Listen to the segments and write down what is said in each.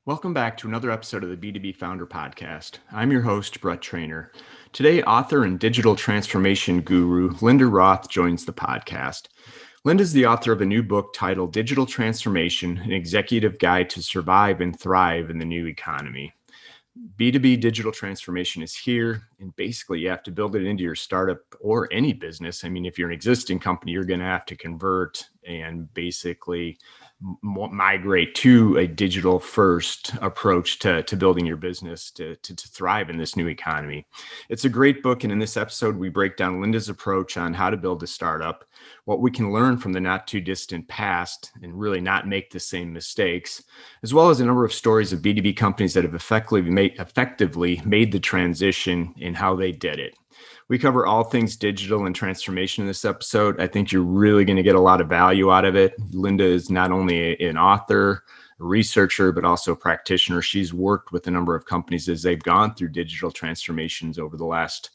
Welcome back to another episode of the B2B Founder Podcast. I'm your host, Brett Trainer. Today, author and digital transformation guru Lynda Roth joins the podcast. Lynda is the author of a new book titled Digital Transformation, an Executive Guide to Survive and Thrive in the New Economy. B2B digital transformation is here, and basically you have to build it into your startup or any business. I mean, if you're an existing company, you're going to have to convert and basically migrate to a digital first approach to building your business to thrive in this new economy. It's a great book. And in this episode, we break down Lynda's approach on how to build a startup, what we can learn from the not too distant past and really not make the same mistakes, as well as a number of stories of B2B companies that have effectively made the transition and how they did it. We cover all things digital and transformation in this episode. I think you're really going to get a lot of value out of it. Lynda is not only an author, a researcher, but also a practitioner. She's worked with a number of companies as they've gone through digital transformations over the last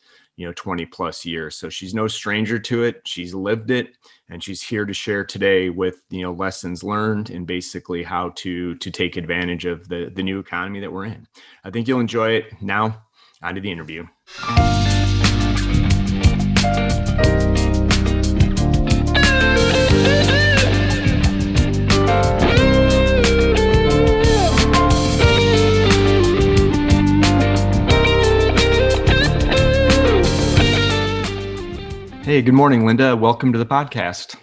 20 plus years. So she's no stranger to it. She's lived it, and she's here to share today with lessons learned and basically how to take advantage of the new economy that we're in. I think you'll enjoy it. Now, on to the interview. Hey, good morning, Lynda. Welcome to the podcast.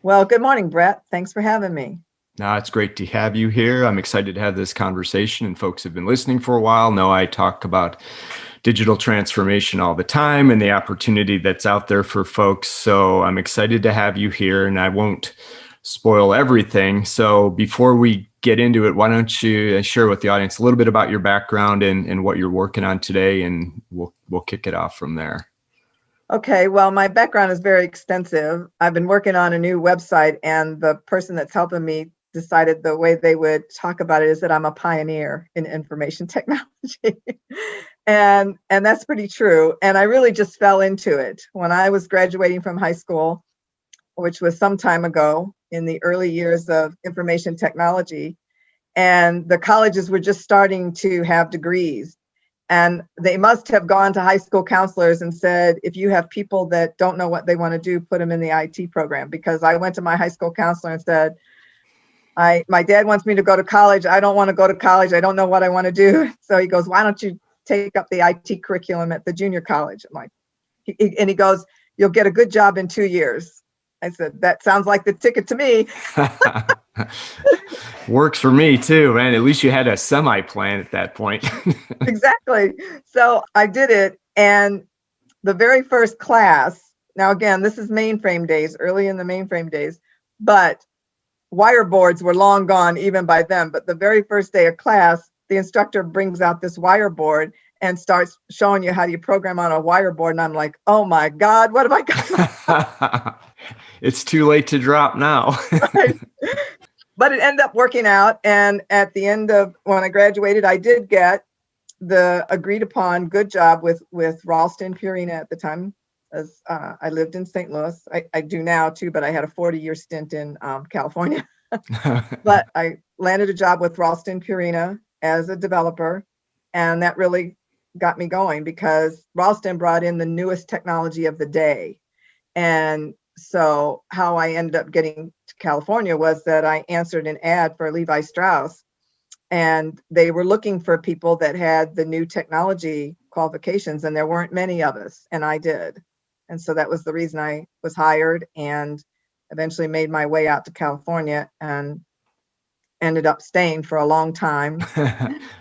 Well, good morning, Brett. Thanks for having me. No, it's great to have you here. I'm excited to have this conversation, and folks have been listening for a while. Know I talk about digital transformation all the time and the opportunity that's out there for folks. So I'm excited to have you here, and I won't spoil everything. So before we get into it, why don't you share with the audience a little bit about your background and what you're working on today, and we'll kick it off from there. Okay, well, my background is very extensive. I've been working on a new website, and the person that's helping me decided the way they would talk about it is that I'm a pioneer in information technology. and that's pretty true. And I really just fell into it. When I was graduating from high school, which was some time ago in the early years of information technology, and the colleges were just starting to have degrees. And they must have gone to high school counselors and said, if you have people that don't know what they want to do, put them in the IT program. Because I went to my high school counselor and said, my dad wants me to go to college. I don't want to go to college. I don't know what I want to do. So he goes, why don't you take up the IT curriculum at the junior college? I'm like, and he goes, you'll get a good job in 2 years. I said, that sounds like the ticket to me. Works for me too, man. At least you had a semi-plan at that point. Exactly. So I did it. And the very first class, now again, this is mainframe days, early in the mainframe days, but wire boards were long gone even by then. But the very first day of class, the instructor brings out this wire board and starts showing you how do you program on a wire board. And I'm like, oh my God, what have I got? It's too late to drop now. Right. But it ended up working out. And at the end of when I graduated, I did get the agreed upon good job with Ralston Purina at the time, as I lived in St. Louis. I do now too, but I had a 40-year stint in California. But I landed a job with Ralston Purina as a developer. And that really got me going because Ralston brought in the newest technology of the day. And so how I ended up getting to California was that I answered an ad for Levi Strauss, and they were looking for people that had the new technology qualifications, and there weren't many of us, and I did. And so that was the reason I was hired, and eventually made my way out to California and ended up staying for a long time.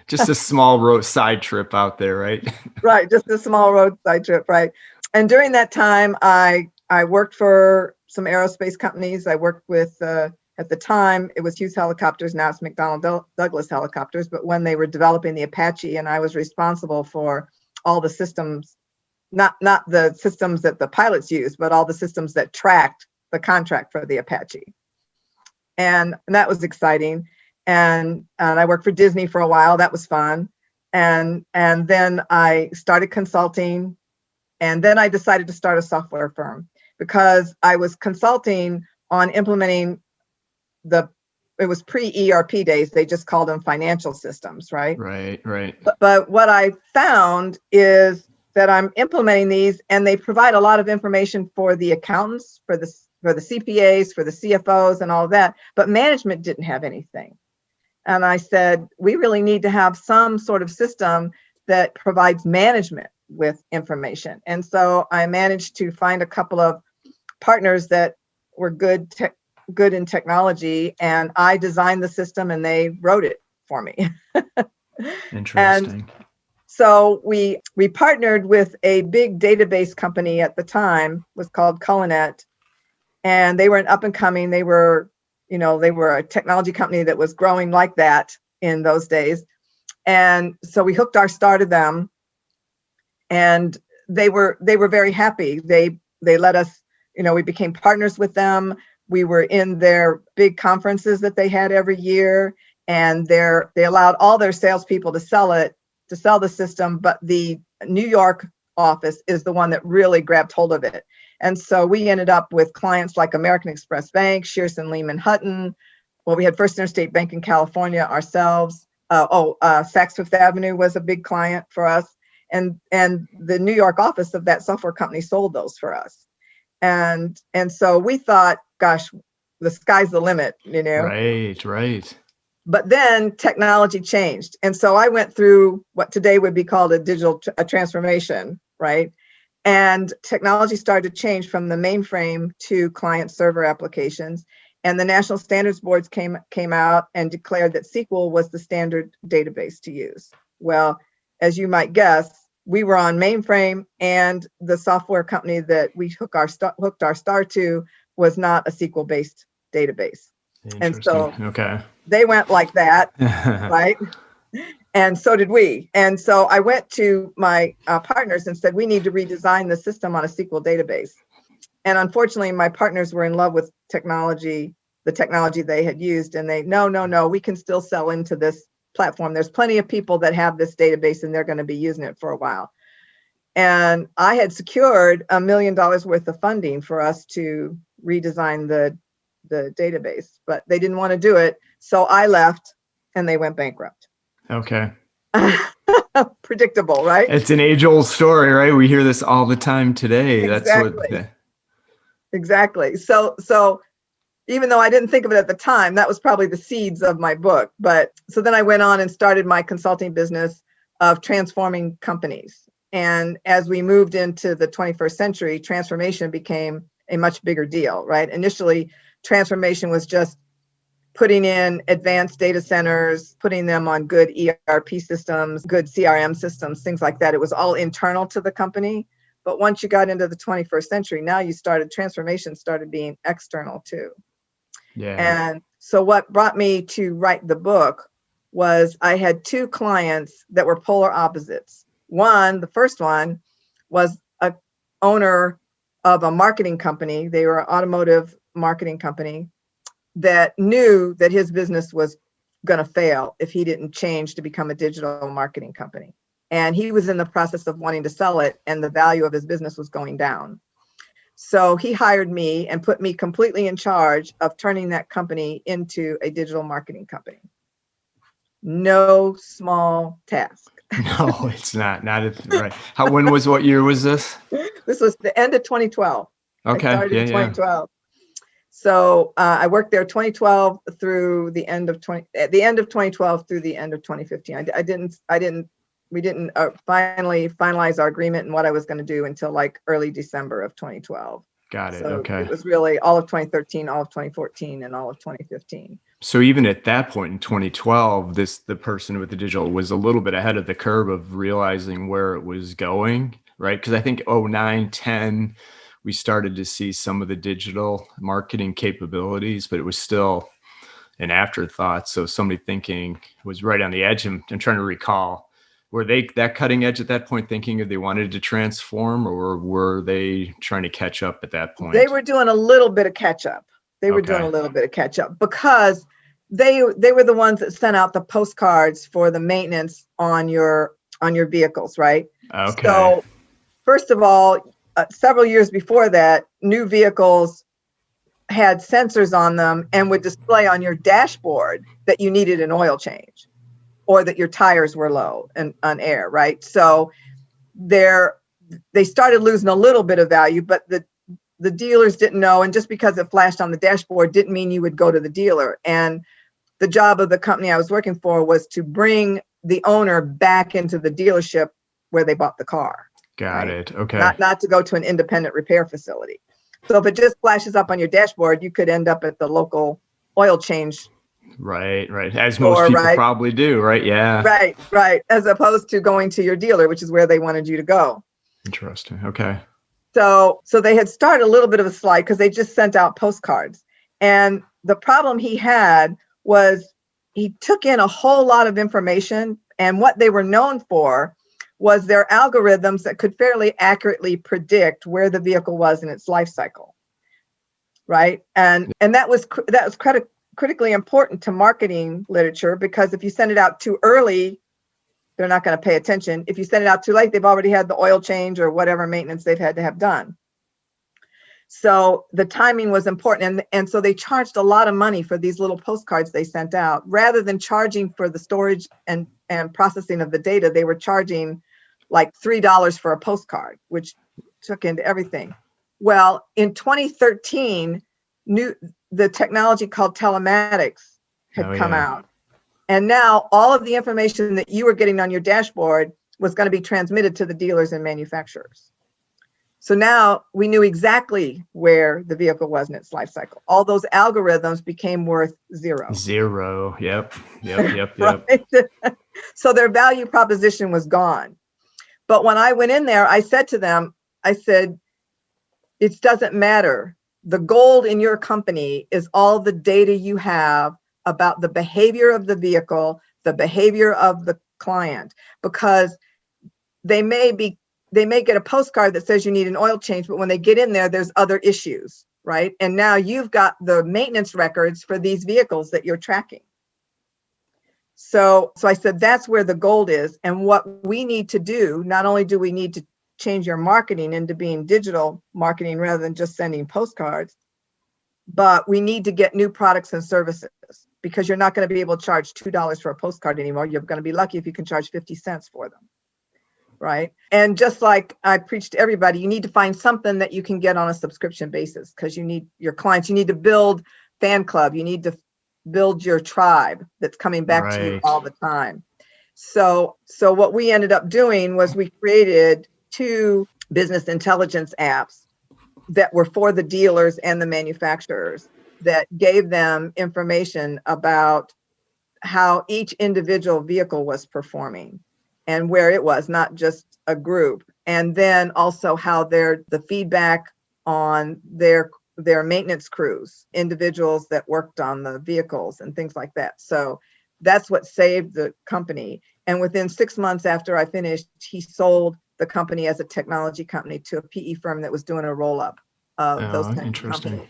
Just a small roadside trip out there, right? Right, just a small roadside trip, right. And during that time, I worked for some aerospace companies. I worked with, at the time, it was Hughes Helicopters. Now it's McDonnell Douglas Helicopters. But when they were developing the Apache, and I was responsible for all the systems, not the systems that the pilots used, but all the systems that tracked the contract for the Apache. And that was exciting. And I worked for Disney for a while. That was fun. And then I started consulting. And then I decided to start a software firm, because I was consulting on implementing the it was pre-ERP days. They just called them financial systems, right? Right, right. But what I found is that I'm implementing these, and they provide a lot of information for the accountants, for the CPAs, for the CFOs, and all of that. But management didn't have anything. And I said, we really need to have some sort of system that provides management with information. And so I managed to find a couple of partners that were good in technology, and I designed the system and they wrote it for me. Interesting. And so we partnered with a big database company at the time, was called Culinet, and they were an up and coming. They were a technology company that was growing like that in those days. And so we hooked our star to them, and they were very happy. They let us, we became partners with them. We were in their big conferences that they had every year, and they allowed all their salespeople to sell the system. But the New York office is the one that really grabbed hold of it. And so we ended up with clients like American Express Bank, Sears and Lehman Hutton. Well, we had First Interstate Bank in California ourselves. Saks Fifth Avenue was a big client for us. And the New York office of that software company sold those for us. And so we thought, gosh, the sky's the limit, Right. But then technology changed. And so I went through what today would be called a digital transformation, right? And technology started to change from the mainframe to client server applications. And the National Standards Boards came out and declared that SQL was the standard database to use. Well, as you might guess, we were on mainframe, and the software company that we hooked our star to was not a SQL-based database. And so they went like that, right? And so did we. And so I went to my partners and said, we need to redesign the system on a SQL database. And unfortunately, my partners were in love with the technology they had used. And they, no, we can still sell into this platform. There's plenty of people that have this database, and they're going to be using it for a while. And I had secured $1 million worth of funding for us to redesign the database, but they didn't want to do it. So I left, and they went bankrupt. Okay. Predictable, right? It's an age-old story, right? We hear this all the time today. Exactly. So even though I didn't think of it at the time, that was probably the seeds of my book. But so then I went on and started my consulting business of transforming companies. And as we moved into the 21st century, transformation became a much bigger deal, right? Initially, transformation was just putting in advanced data centers, putting them on good ERP systems, good CRM systems, things like that. It was all internal to the company. But once you got into the 21st century, now transformation started being external too. Yeah. And so what brought me to write the book was I had two clients that were polar opposites. The first one was a owner of a marketing company. They were an automotive marketing company that knew that his business was going to fail if he didn't change to become a digital marketing company. And he was in the process of wanting to sell it, and the value of his business was going down. So he hired me and put me completely in charge of turning that company into a digital marketing company. No small task. No, it's not. Right. What year was this? This was the end of 2012. Okay. I started in 2012. So I worked there 2012 through the end of 2012 through the end of 2015. We didn't finally finalize our agreement and what I was going to do until like early December of 2012. Got it. So okay. It was really all of 2013, all of 2014, and all of 2015. So even at that point in 2012, the person with the digital was a little bit ahead of the curve of realizing where it was going, right? Because I think 2009, 10, we started to see some of the digital marketing capabilities, but it was still an afterthought. So somebody thinking was right on the edge. I'm trying to recall, were they that cutting edge at that point, thinking if they wanted to transform, or were they trying to catch up at that point? They were doing a little bit of catch up. Because they were the ones that sent out the postcards for the maintenance on your vehicles, right? Okay. So first of all, several years before that, new vehicles had sensors on them and would display on your dashboard that you needed an oil change or that your tires were low and on air, right? So they started losing a little bit of value, but the dealers didn't know. And just because it flashed on the dashboard didn't mean you would go to the dealer. And the job of the company I was working for was to bring the owner back into the dealership where they bought the car. Got it. Okay. Not to go to an independent repair facility. So if it just flashes up on your dashboard, you could end up at the local oil change. Right. As most people probably do, right? Yeah. Right. As opposed to going to your dealer, which is where they wanted you to go. Interesting. Okay. So they had started a little bit of a slide because they just sent out postcards. And the problem he had was he took in a whole lot of information, and what they were known for was their algorithms that could fairly accurately predict where the vehicle was in its life cycle, right? And that was critically important to marketing literature, because if you send it out too early, they're not going to pay attention. If you send it out too late, they've already had the oil change or whatever maintenance they've had to have done. So the timing was important. And so they charged a lot of money for these little postcards they sent out. Rather than charging for the storage and processing of the data, they were charging like $3 for a postcard, which took into everything. Well, in 2013, the technology called telematics had come out. And now all of the information that you were getting on your dashboard was going to be transmitted to the dealers and manufacturers. So now we knew exactly where the vehicle was in its life cycle. All those algorithms became worth zero. Zero. Yep. Right? So their value proposition was gone. But when I went in there, I said to them, it doesn't matter. The gold in your company is all the data you have about the behavior of the vehicle, the behavior of the client, because they may get a postcard that says you need an oil change, but when they get in there, there's other issues, right? And now you've got the maintenance records for these vehicles that you're tracking. So I said, that's where the gold is. And what we need to do, not only do we need to change your marketing into being digital marketing rather than just sending postcards, but we need to get new products and services, because you're not going to be able to charge $2 for a postcard anymore. You're going to be lucky if you can charge 50 cents for them. Right. And just like I preach to everybody, you need to find something that you can get on a subscription basis, because you need your clients, you need to build fan club, you need to build your tribe that's coming back to you all the time. So what we ended up doing was we created 2 business intelligence apps that were for the dealers and the manufacturers, that gave them information about how each individual vehicle was performing and where it was, not just a group. And then also how the feedback on their maintenance crews, individuals that worked on the vehicles and things like that. So that's what saved the company. And within 6 months after I finished, he sold the company as a technology company to a PE firm that was doing a roll-up of those kinds of companies.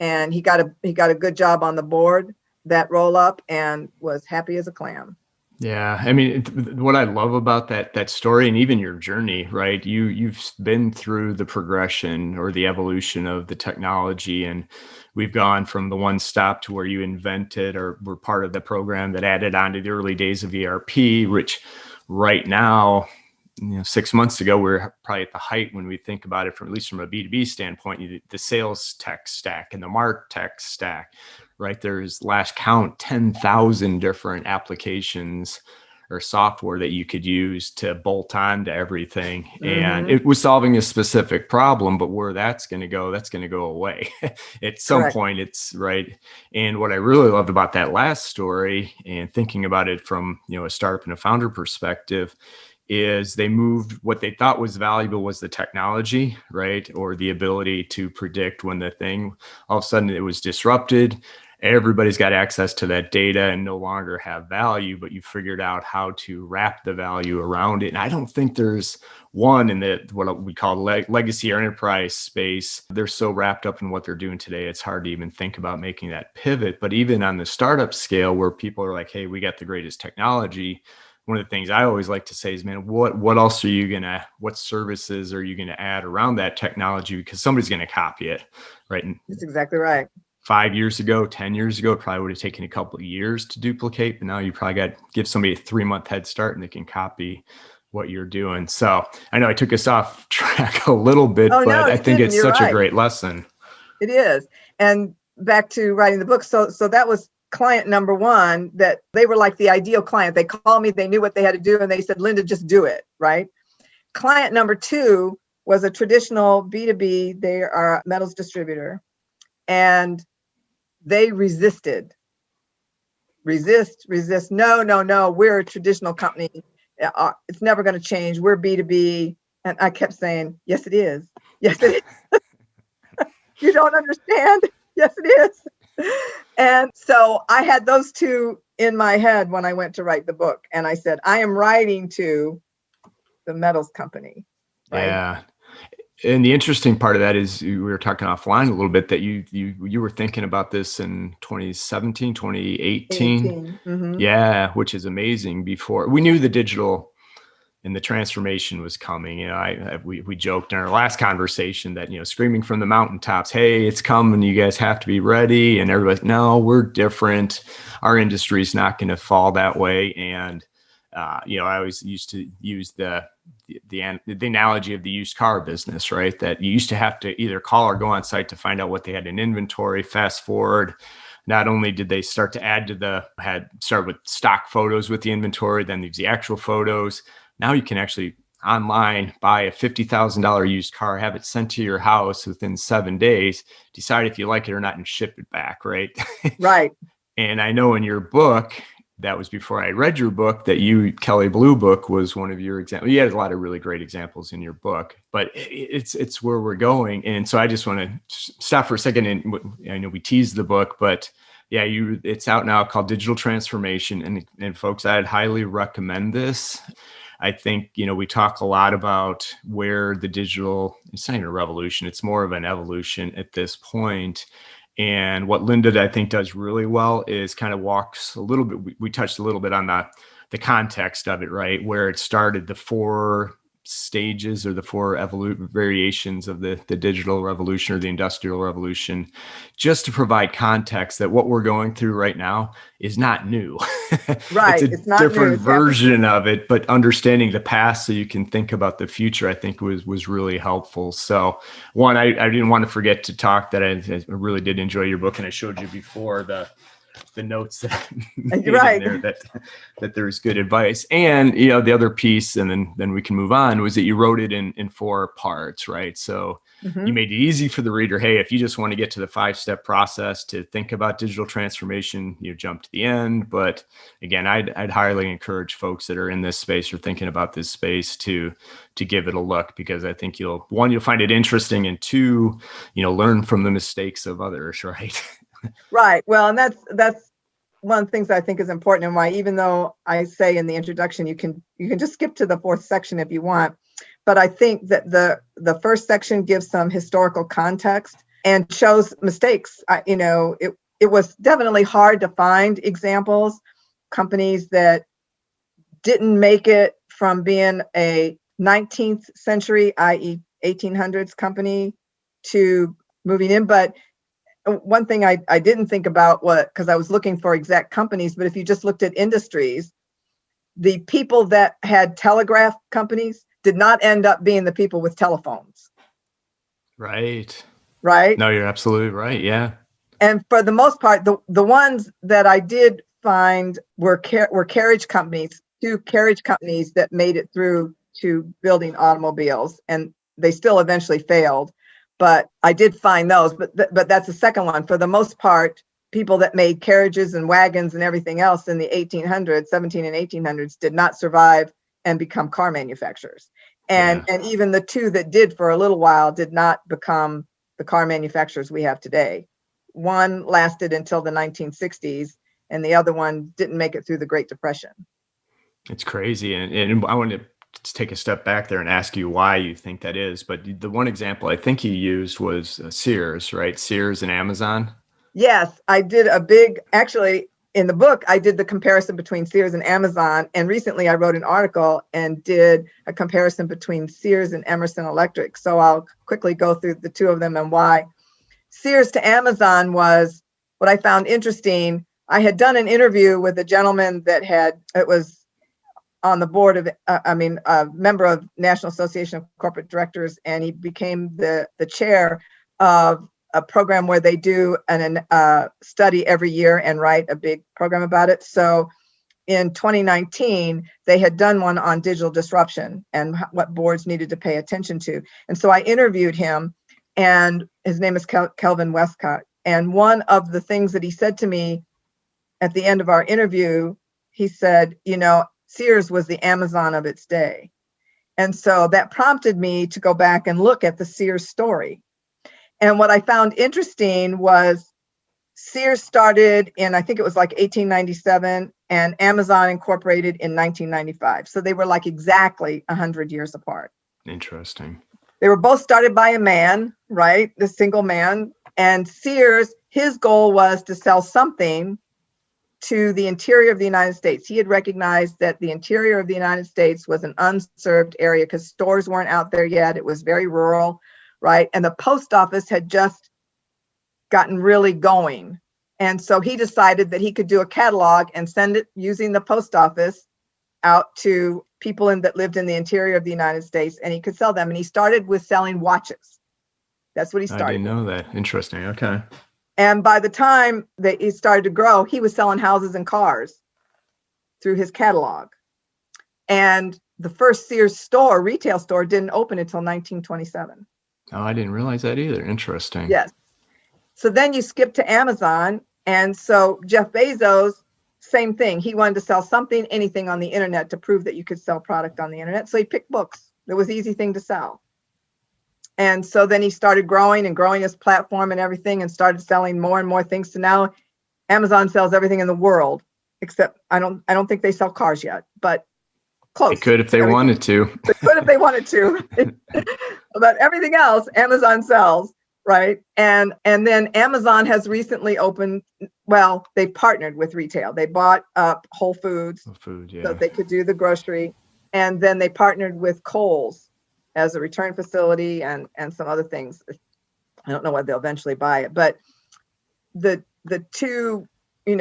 And he got a good job on the board, that roll-up, and was happy as a clam. Yeah. I mean, what I love about that story, and even your journey, right? You've been through the progression or the evolution of the technology, and we've gone from the one stop to where you invented or were part of the program that added on to the early days of ERP, which right now, 6 months ago, we're probably at the height when we think about it, from at least from a B2B standpoint, the sales tech stack and the mark tech stack, right? There's last count 10,000 different applications or software that you could use to bolt on to everything. Mm-hmm. And it was solving a specific problem, but where that's going to go away at some point. It's right. And what I really loved about that last story, and thinking about it from, a startup and a founder perspective, is they moved what they thought was valuable was the technology, right? Or the ability to predict when the thing, all of a sudden it was disrupted. Everybody's got access to that data and no longer have value, but you figured out how to wrap the value around it. And I don't think there's one in what we call legacy or enterprise space. They're so wrapped up in what they're doing today, it's hard to even think about making that pivot. But even on the startup scale, where people are like, hey, we got the greatest technology, one of the things I always like to say is, man, what else are you what services are you gonna add around that technology? Because somebody's gonna copy it, right? And That's exactly right. 5 years ago, 10 years ago, it probably would have taken a couple of years to duplicate, but now you probably got to give somebody a 3-month head start and they can copy what you're doing. So I know I took us off track a little bit, Oh, but no, I think it's you're such right. a great lesson. It is. And back to writing the book. So that was client number one, that they were like the ideal client. They called me, they knew what they had to do, and they said, Lynda, just do it, right? Client number two was a traditional B2B. They are a metals distributor. And they resisted. Resist. No. We're a traditional company. It's never going to change. We're B2B. And I kept saying, yes, it is. Yes, it is. You don't understand? Yes, it is. And so I had those two in my head when I went to write the book. And I said, I am writing to the metals company. Right? Yeah. And the interesting part of that is we were talking offline a little bit that you were thinking about this in 2017, 2018. Mm-hmm. Yeah, which is amazing. Before we knew the digital and the transformation was coming. We joked in our last conversation that, screaming from the mountaintops, hey, it's coming, you guys have to be ready. And everybody's, no, we're different. Our industry is not going to fall that way. And I always used to use the analogy of the used car business, right? That you used to have to either call or go on site to find out what they had in inventory. Fast forward, not only did they start to start with stock photos with the inventory, then there's the actual photos. Now you can actually online buy a $50,000 used car, have it sent to your house within 7 days, decide if you like it or not, and ship it back, right? Right. And I know in your book, that was before I read your book, that Kelly Blue Book was one of your examples. You had a lot of really great examples in your book, but it's where we're going. And so I just want to stop for a second. And I know we teased the book, but yeah, it's out now, called Digital Transformation. And folks, I'd highly recommend this. I think, we talk a lot about where the digital, it's not even a revolution, it's more of an evolution at this point. And what Lynda, I think, does really well is kind of walks a little bit. We touched a little bit on the context of it, right? Where it started, the 4 stages or the 4 variations of the digital revolution or the industrial revolution, just to provide context that what we're going through right now is not new. Right. It's not different new. version of it, but understanding the past so you can think about the future, I think was really helpful. So one, I didn't want to forget to talk that I really did enjoy your book, and I showed you before the notes that right. in there that there's good advice. And the other piece, and then we can move on, was that you wrote it in 4 parts, right? So you made it easy for the reader. Hey, if you just want to get to the 5-step process to think about digital transformation, jump to the end. But again, I'd highly encourage folks that are in this space or thinking about this space to give it a look, because I think you'll find it interesting, and 2, learn from the mistakes of others, right? Right. Well, and that's one of the things I think is important, and why, even though I say in the introduction, you can just skip to the 4th section if you want. But I think that the first section gives some historical context and shows mistakes. It was definitely hard to find examples, companies that didn't make it from being a 19th century, i.e. 1800s company, to moving in. But one thing I didn't think about, because I was looking for exact companies, but if you just looked at industries, the people that had telegraph companies did not end up being the people with telephones. Right. Right. No, you're absolutely right. Yeah. And for the most part, the ones that I did find were carriage companies, 2 carriage companies that made it through to building automobiles, and they still eventually failed. But I did find those, but that's the second one. For the most part, people that made carriages and wagons and everything else in the 1800s, 17 and 1800s, did not survive and become car manufacturers. And even the 2 that did for a little while did not become the car manufacturers we have today. One lasted until the 1960s, and the other one didn't make it through the Great Depression. It's crazy. And I want to take a step back there and ask you why you think that is. But the one example I think you used was Sears, right? Sears and Amazon. Yes, I did actually, in the book, I did the comparison between Sears and Amazon. And recently I wrote an article and did a comparison between Sears and Emerson Electric. So I'll quickly go through the two of them and why. Sears to Amazon was what I found interesting. I had done an interview with a gentleman it was on the board of, a member of National Association of Corporate Directors, and he became the chair of a program where they do a study every year and write a big program about it. So in 2019, they had done one on digital disruption and what boards needed to pay attention to. And so I interviewed him, and his name is Kelvin Westcott. And one of the things that he said to me at the end of our interview, he said, Sears was the Amazon of its day. And so that prompted me to go back and look at the Sears story. And what I found interesting was Sears started in, I think it was like 1897, and Amazon incorporated in 1995. So they were like exactly 100 years apart. Interesting. They were both started by a man, right? The single man. And Sears, his goal was to sell something to the interior of the United States. He had recognized that the interior of the United States was an unserved area because stores weren't out there yet. It was very rural, right? And the post office had just gotten really going. And so he decided that he could do a catalog and send it using the post office out to people that lived in the interior of the United States, and he could sell them. And he started with selling watches. That's what he started. I didn't know that. Interesting. Okay. And by the time that he started to grow, he was selling houses and cars through his catalog. And the first Sears retail store, didn't open until 1927. Oh, I didn't realize that either. Interesting. Yes. So then you skip to Amazon. And so Jeff Bezos, same thing. He wanted to sell something, anything on the internet to prove that you could sell product on the internet. So he picked books. It was an easy thing to sell. And so then he started growing his platform and everything, and started selling more and more things. So now Amazon sells everything in the world, except I don't think they sell cars yet, but close. They could if they wanted to. They could if they wanted to. But everything else Amazon sells, right? And then Amazon has recently opened, well, they partnered with retail. They bought up Whole Foods so they could do the grocery. And then they partnered with Kohl's as a return facility and some other things. I don't know whether they'll eventually buy it, but the two,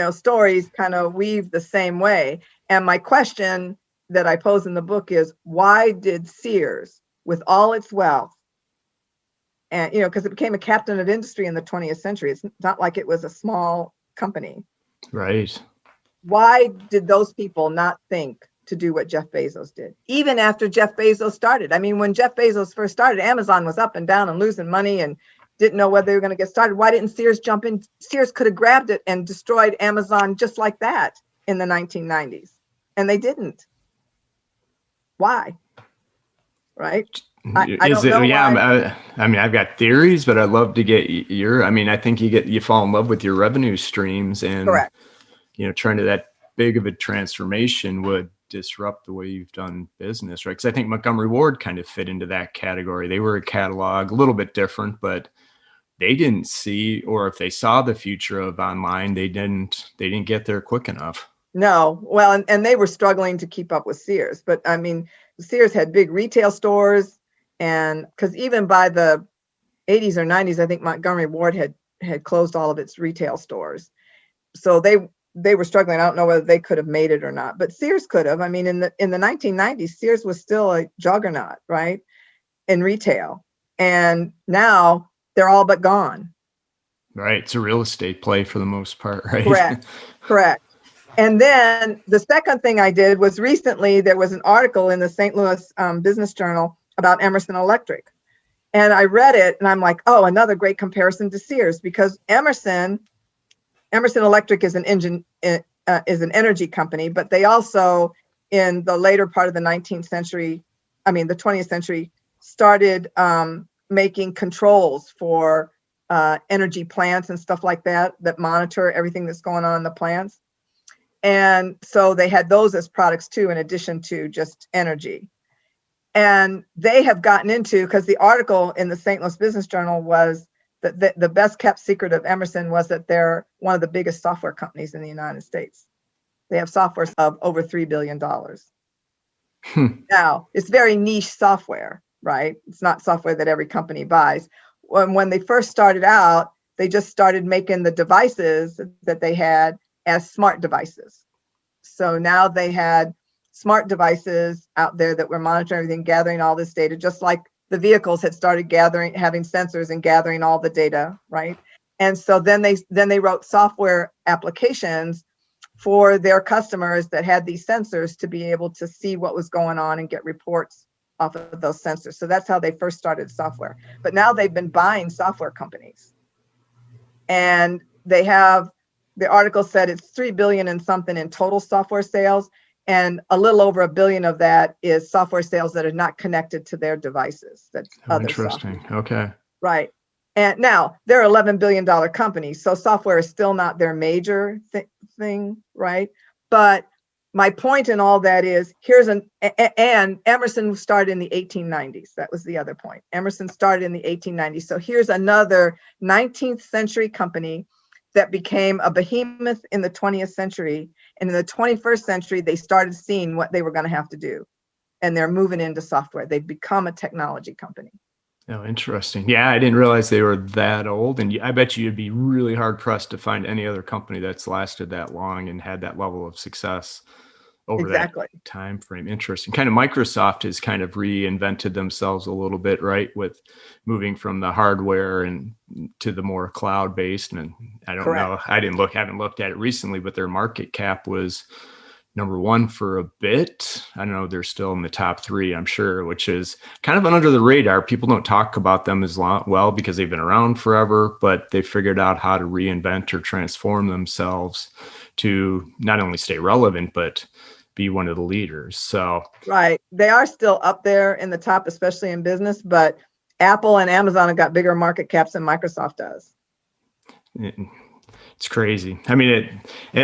stories kind of weave the same way. And my question that I pose in the book is, why did Sears, with all its wealth, and, because it became a captain of industry in the 20th century, it's not like it was a small company. Right. Why did those people not think to do what Jeff Bezos did, even after Jeff Bezos started? I mean, when Jeff Bezos first started, Amazon was up and down and losing money and didn't know whether they were going to get started. Why didn't Sears jump in? Sears could have grabbed it and destroyed Amazon just like that in the 1990s. And they didn't. Why? Right? I don't know why. I've got theories, but I'd love to get I think you fall in love with your revenue streams, and correct. Trying to that big of a transformation would disrupt the way you've done business, right? Because I think Montgomery Ward kind of fit into that category. They were a catalog, a little bit different, but they didn't see, or if they saw the future of online, they didn't get there quick enough. No, well, and they were struggling to keep up with Sears. But I mean, Sears had big retail stores, and because even by the 80s or 90s, I think Montgomery Ward had closed all of its retail stores. So they were struggling. I don't know whether they could have made it or not, but Sears could have. I mean, in the 1990s, Sears was still a juggernaut, right, in retail, and now they're all but gone. Right, it's a real estate play for the most part, right? Correct. And then the second thing I did was recently there was an article in the St. Louis Business Journal about Emerson Electric, and I read it, and I'm like, oh, another great comparison to Sears, because Emerson Electric is an energy company, but they also, in the later part of the 20th century, started making controls for energy plants and stuff like that monitor everything that's going on in the plants. And so they had those as products too, in addition to just energy. And they have gotten into, because the article in the St. Louis Business Journal was The best kept secret of Emerson was that they're one of the biggest software companies in the United States. They have software of over $3 billion. Now, it's very niche software, right? It's not software that every company buys. When they first started out, they just started making the devices that they had as smart devices. So now they had smart devices out there that were monitoring everything, gathering all this data, just like the vehicles had started having sensors and gathering all the data, right? And so then they wrote software applications for their customers that had these sensors to be able to see what was going on and get reports off of those sensors. So that's how they first started software. But now they've been buying software companies. And they have, the article said it's 3 billion and something in total software sales. And a little over $1 billion of that is software sales that are not connected to their devices. That's other interesting. software. Okay. Right. And now they're $11 billion companies. So software is still not their major thing. Right. But my point in all that is and Emerson started in the 1890s. That was the other point. Emerson started in the 1890s. So here's another 19th century company that became a behemoth in the 20th century. And in the 21st century, they started seeing what they were going to have to do. And they're moving into software. They've become a technology company. Oh, interesting. Yeah, I didn't realize they were that old. And I bet you'd be really hard pressed to find any other company that's lasted that long and had that level of success over that time frame. Interesting. Kind of Microsoft has kind of reinvented themselves a little bit, right? With moving from the hardware and to the more cloud-based. And I don't know, haven't looked at it recently, but their market cap was number one for a bit. I don't know, they're still in the top three, I'm sure, which is kind of under the radar. People don't talk about them as well because they've been around forever, but they figured out how to reinvent or transform themselves to not only stay relevant, but be one of the leaders. So right. They are still up there in the top, especially in business, but Apple and Amazon have got bigger market caps than Microsoft does. It's crazy. I mean,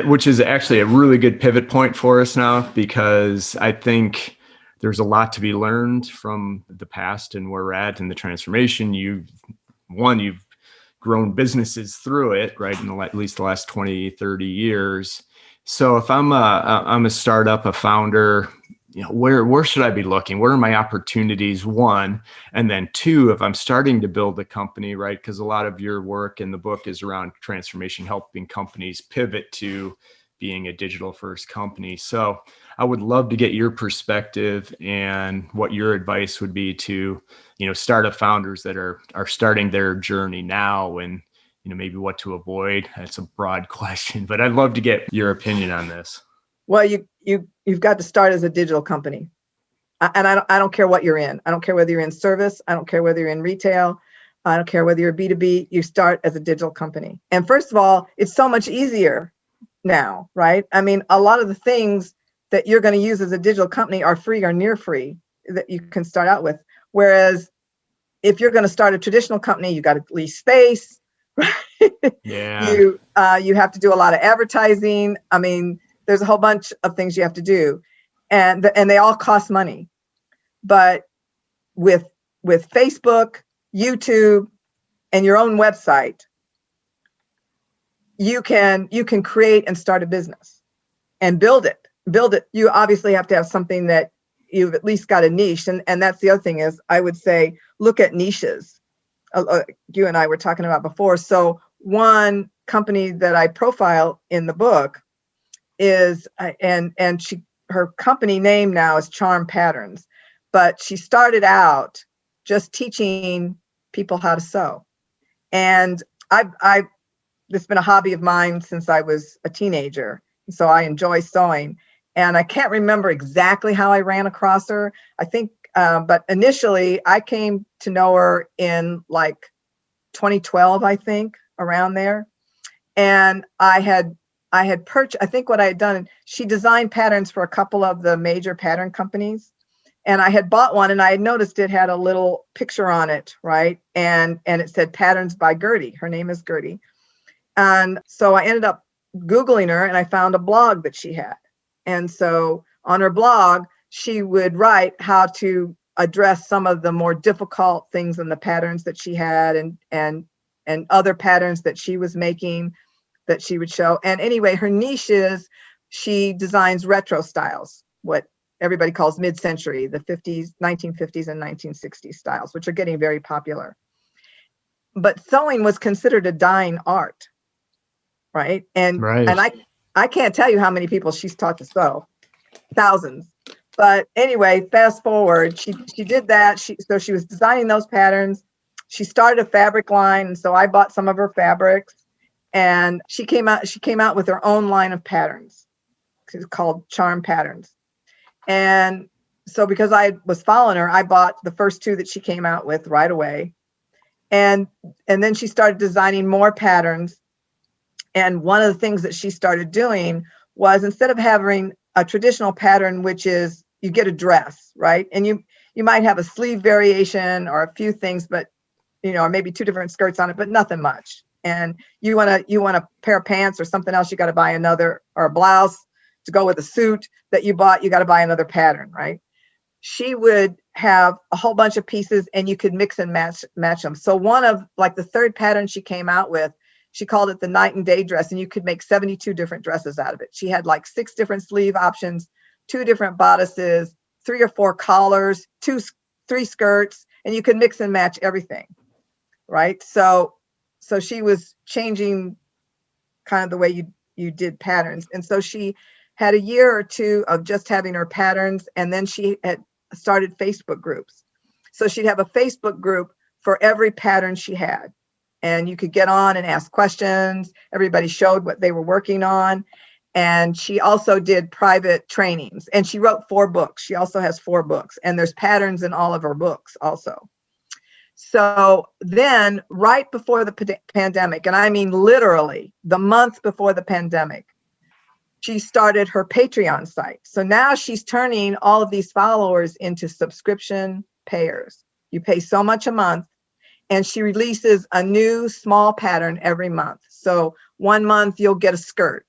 which is actually a really good pivot point for us now, because I think there's a lot to be learned from the past and where we're at in the transformation. You've grown businesses through it, right? In at least the last 20, 30 years. So if I'm a startup, a founder, where should I be looking? Where are my opportunities? One, and then two, if I'm starting to build a company, right? Because a lot of your work in the book is around transformation, helping companies pivot to being a digital first company. So I would love to get your perspective and what your advice would be to, startup founders that are starting their journey now, and maybe what to avoid. That's a broad question, but I'd love to get your opinion on this. Well, you've got to start as a digital company. And I don't care what you're in. I don't care whether you're in service. I don't care whether you're in retail. I don't care whether you're B2B. You start as a digital company. And first of all, it's so much easier now, right? I mean, a lot of the things that you're going to use as a digital company are free or near free that you can start out with. Whereas if you're going to start a traditional company, you got to lease space. Yeah. You have to do a lot of advertising. I mean, there's a whole bunch of things you have to do, and they all cost money. But with Facebook, YouTube, and your own website, you can create and start a business and build it. You obviously have to have something that you've at least got a niche, and that's the other thing is I would say look at niches. You and I were talking about before. So one company that I profile in the book is, her company name now is Charm Patterns, but she started out just teaching people how to sew. And it's been a hobby of mine since I was a teenager. So I enjoy sewing. And I can't remember exactly how I ran across her. I think but initially I came to know her in like 2012, I think, around there. And I had purchased, I think what I had done, she designed patterns for a couple of the major pattern companies. And I had bought one and I had noticed it had a little picture on it, right? And it said Patterns by Gertie. Her name is Gertie. And so I ended up Googling her and I found a blog that she had. And so on her blog, she would write how to address some of the more difficult things in the patterns that she had and and other patterns that she was making that she would show. And anyway, her niche is she designs retro styles, what everybody calls mid-century, the 50s, 1950s and 1960s styles, which are getting very popular. But sewing was considered a dying art, right? And I can't tell you how many people she's taught to sew, thousands. But anyway, fast forward, she did that. So she was designing those patterns. She started a fabric line, and so I bought some of her fabrics. And she came out with her own line of patterns. It's called Charm Patterns. And so because I was following her, I bought the first two that she came out with right away. And then she started designing more patterns. And one of the things that she started doing was, instead of having a traditional pattern, which is you get a dress, right? And you might have a sleeve variation or a few things, but or maybe two different skirts on it, but nothing much. And you want a pair of pants or something else, you got to buy another, or a blouse to go with a suit that you bought, you got to buy another pattern, right? She would have a whole bunch of pieces and you could mix and match them. So one of the third pattern she came out with, she called it the night and day dress, and you could make 72 different dresses out of it. She had 6 different sleeve options, 2 different bodices, 3 or 4 collars, 3 skirts, and you could mix and match everything, right? So she was changing kind of the way you did patterns. And so she had a year or two of just having her patterns, and then she had started Facebook groups. So she'd have a Facebook group for every pattern she had. And you could get on and ask questions. Everybody showed what they were working on. And she also did private trainings. And she wrote 4 books. She also has 4 books. And there's patterns in all of her books also. So then right before the pandemic, and I mean literally the month before the pandemic, she started her Patreon site. So now she's turning all of these followers into subscription payers. You pay so much a month, and she releases a new small pattern every month. So one month you'll get a skirt.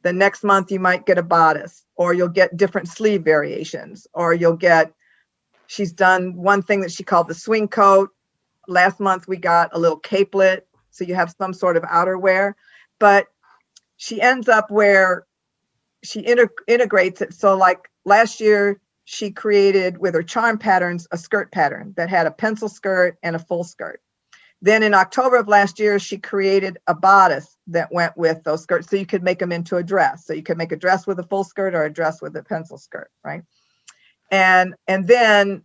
The next month you might get a bodice, or you'll get different sleeve variations, or she's done one thing that she called the swing coat. Last month we got a little capelet, so you have some sort of outerwear. But she ends up where she integrates it. So last year, she created with her charm patterns a skirt pattern that had a pencil skirt and a full skirt. Then in October of last year, she created a bodice that went with those skirts, so you could make them into a dress. So you could make a dress with a full skirt or a dress with a pencil skirt, right? And then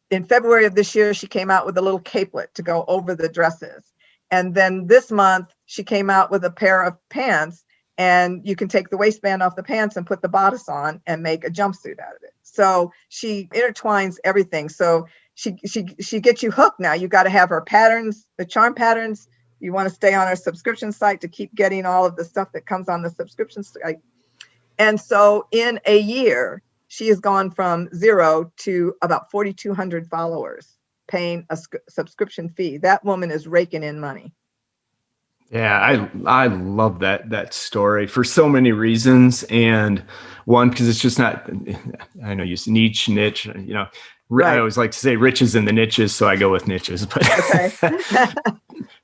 in February of this year, she came out with a little capelet to go over the dresses. And then this month, she came out with a pair of pants, and you can take the waistband off the pants and put the bodice on and make a jumpsuit out of it. So she intertwines everything. So she gets you hooked now. You got to have her patterns, the charm patterns. You want to stay on her subscription site to keep getting all of the stuff that comes on the subscription site. And so in a year, she has gone from 0 to about 4,200 followers paying a subscription fee. That woman is raking in money. Yeah, I love that story for so many reasons. And one, because it's just not, I know you say niche, right. I always like to say riches in the niches, so I go with niches. But okay.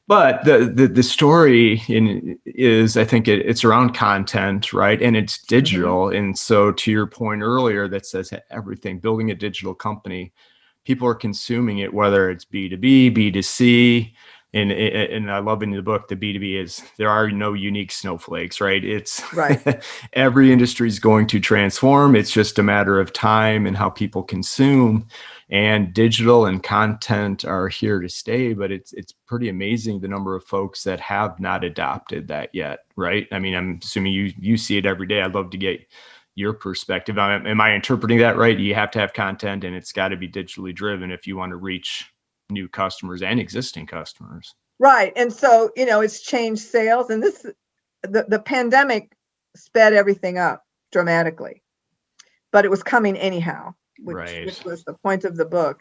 But the story is, I think it's around content, right? And it's digital. Mm-hmm. And so to your point earlier, that says everything, building a digital company, people are consuming it, whether it's B2B, B2C. And I love in the book, the B2B is, there are no unique snowflakes, right? It's right. Every industry is going to transform. It's just a matter of time and how people consume, and digital and content are here to stay. But it's pretty amazing the number of folks that have not adopted that yet, right? I mean, I'm assuming you see it every day. I'd love to get your perspective. Am I interpreting that right? You have to have content, and it's got to be digitally driven if you want to reach new customers and existing customers. Right. And so, it's changed sales, and the pandemic sped everything up dramatically, but it was coming anyhow, which was the point of the book.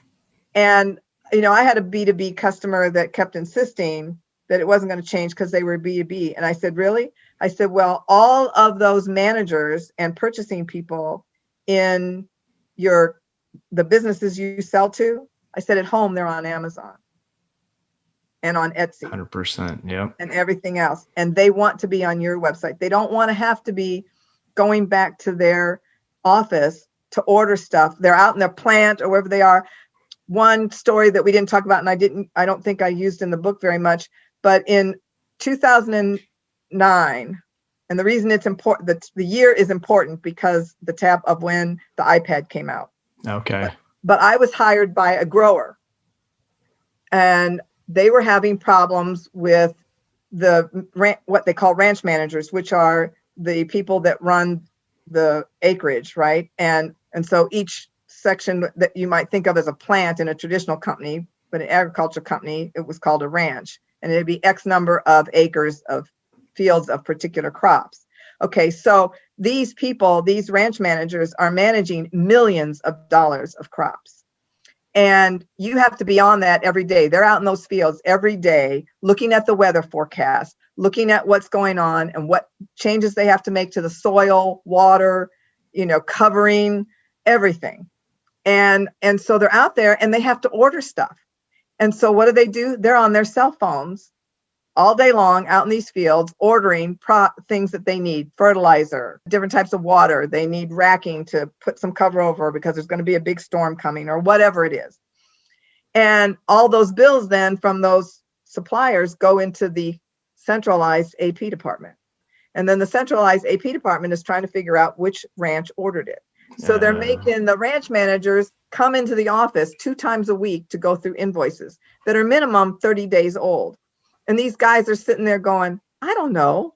And, I had a B2B customer that kept insisting that it wasn't going to change because they were B2B. And I said, really? I said, well, all of those managers and purchasing people in the businesses you sell to, I said, at home, they're on Amazon. and on Etsy 100%. Yep. and everything else. And they want to be on your website. They don't want to have to be going back to their office to order stuff. They're out in their plant or wherever they are. One story that we didn't talk about, and I don't think I used in the book very much, but in 2009, and the reason it's important, the year is important because the tab of when the iPad came out. Okay. But I was hired by a grower, and they were having problems with what they call ranch managers, which are the people that run the acreage, right? And so each section that you might think of as a plant in a traditional company, but an agriculture company, it was called a ranch, and it'd be X number of acres of fields of particular crops. Okay, so these people, these ranch managers, are managing millions of dollars of crops. And you have to be on that every day. They're out in those fields every day, looking at the weather forecast, looking at what's going on and what changes they have to make to the soil, water, covering, everything. And so they're out there and they have to order stuff. And so what do? They're on their cell phones all day long out in these fields, ordering things that they need, fertilizer, different types of water. They need racking to put some cover over because there's going to be a big storm coming or whatever it is. And all those bills then from those suppliers go into the centralized AP department. And then the centralized AP department is trying to figure out which ranch ordered it. So they're making the ranch managers come into the office 2 times a week to go through invoices that are minimum 30 days old. And these guys are sitting there going, I don't know,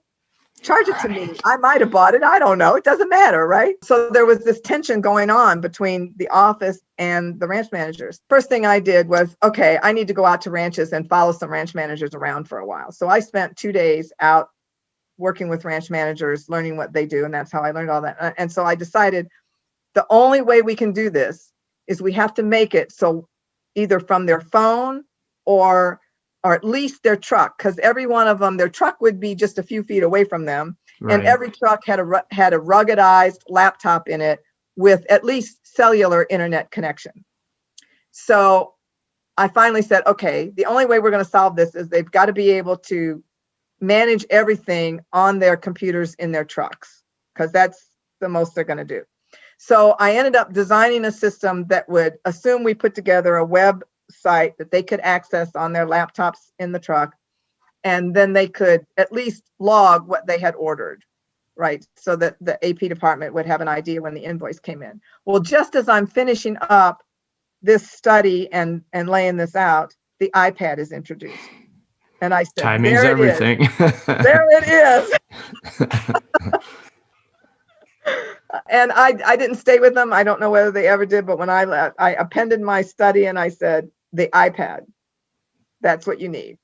charge it to me. I might have bought it. I don't know. It doesn't matter, right? So there was this tension going on between the office and the ranch managers. First thing I did was, okay, I need to go out to ranches and follow some ranch managers around for a while. So I spent 2 days out working with ranch managers, learning what they do. And that's how I learned all that. And so I decided the only way we can do this is we have to make it so either from their phone or at least their truck, because every one of them, their truck would be just a few feet away from them. Right. And every truck had a ruggedized laptop in it with at least cellular internet connection. So I finally said, okay, the only way we're going to solve this is they've got to be able to manage everything on their computers in their trucks, because that's the most they're going to do. So I ended up designing a system that would assume we put together a website that they could access on their laptops in the truck, and then they could at least log what they had ordered, right? So that the AP department would have an idea when the invoice came in. Well, just as I'm finishing up this study and laying this out, the iPad is introduced. And I said, timing's everything. There it is. And I didn't stay with them. I don't know whether they ever did, but when I left, I appended my study and I said, the iPad, that's what you need.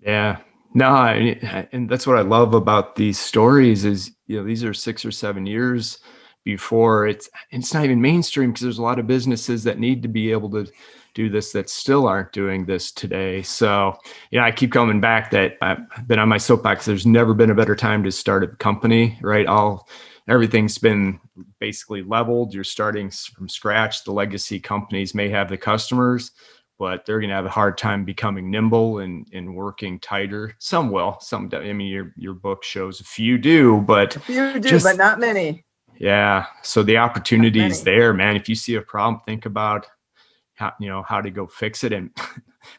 Yeah. No, and that's what I love about these stories is, these are 6 or 7 years before it's not even mainstream, because there's a lot of businesses that need to be able to do this that still aren't doing this today. So, I keep coming back that I've been on my soapbox. There's never been a better time to start a company, right? Everything's been basically leveled. You're starting from scratch. The legacy companies may have the customers, but they're going to have a hard time becoming nimble and working tighter. Some will. Some, your book shows a few do, but but not many. Yeah. So the opportunity is there, man. If you see a problem, think about how to go fix it. And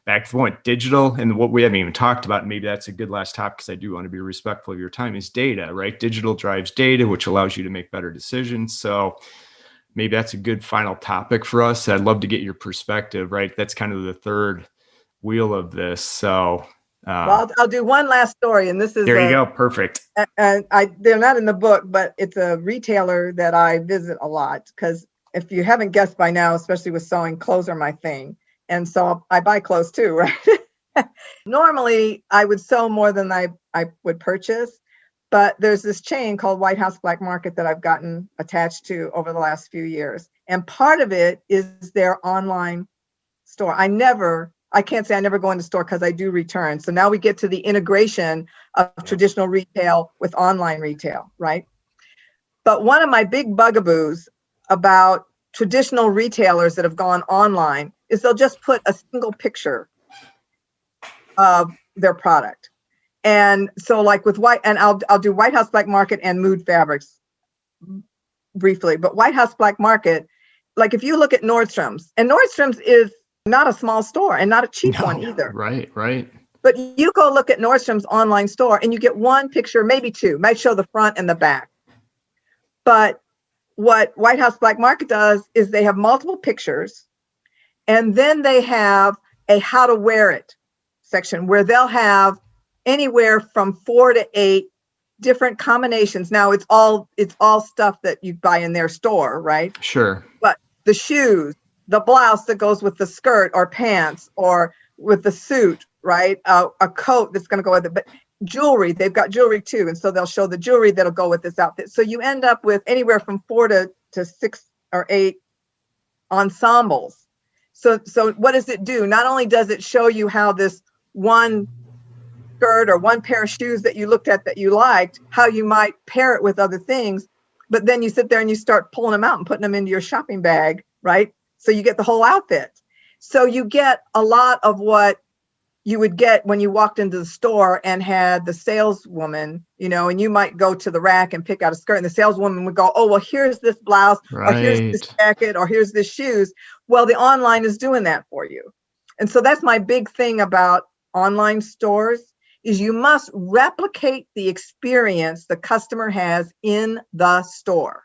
back to the point, digital, and what we haven't even talked about, and maybe that's a good last topic because I do want to be respectful of your time, is data, right? Digital drives data, which allows you to make better decisions. So maybe that's a good final topic for us. I'd love to get your perspective, right? That's kind of the third wheel of this. So well, I'll do one last story, and this is there you go. Perfect. And they're not in the book, but it's a retailer that I visit a lot, because if you haven't guessed by now, especially with sewing, clothes are my thing. And so I buy clothes too, right? Normally, I would sew more than I would purchase, but there's this chain called White House Black Market that I've gotten attached to over the last few years. And part of it is their online store. I can't say I never go into store because I do return. So now we get to the integration of traditional retail with online retail, right? But one of my big bugaboos about traditional retailers that have gone online is they'll just put a single picture of their product. And so like with I'll do White House Black Market and Mood Fabrics briefly, but White House Black Market, like if you look at Nordstrom's, and Nordstrom's is not a small store and not a cheap one either. Right. But you go look at Nordstrom's online store and you get one picture, maybe two, might show the front and the back. But what White House Black Market does is they have multiple pictures, and then they have a how to wear it section where they'll have anywhere from 4 to 8 different combinations. Now it's all stuff that you buy in their store, right? Sure. But the shoes, the blouse that goes with the skirt or pants or with the suit, right? A coat that's going to go with it. But jewelry, they've got jewelry too. And so they'll show the jewelry that'll go with this outfit. So you end up with anywhere from 4 to 6 or 8 ensembles. So what does it do? Not only does it show you how this one skirt or one pair of shoes that you looked at that you liked, how you might pair it with other things, but then you sit there and you start pulling them out and putting them into your shopping bag, right? So you get the whole outfit. So you get a lot of what you would get when you walked into the store and had the saleswoman, and you might go to the rack and pick out a skirt, and the saleswoman would go, oh, well, here's this blouse, or here's this jacket, or here's this shoes. Well, the online is doing that for you. And so that's my big thing about online stores is you must replicate the experience the customer has in the store.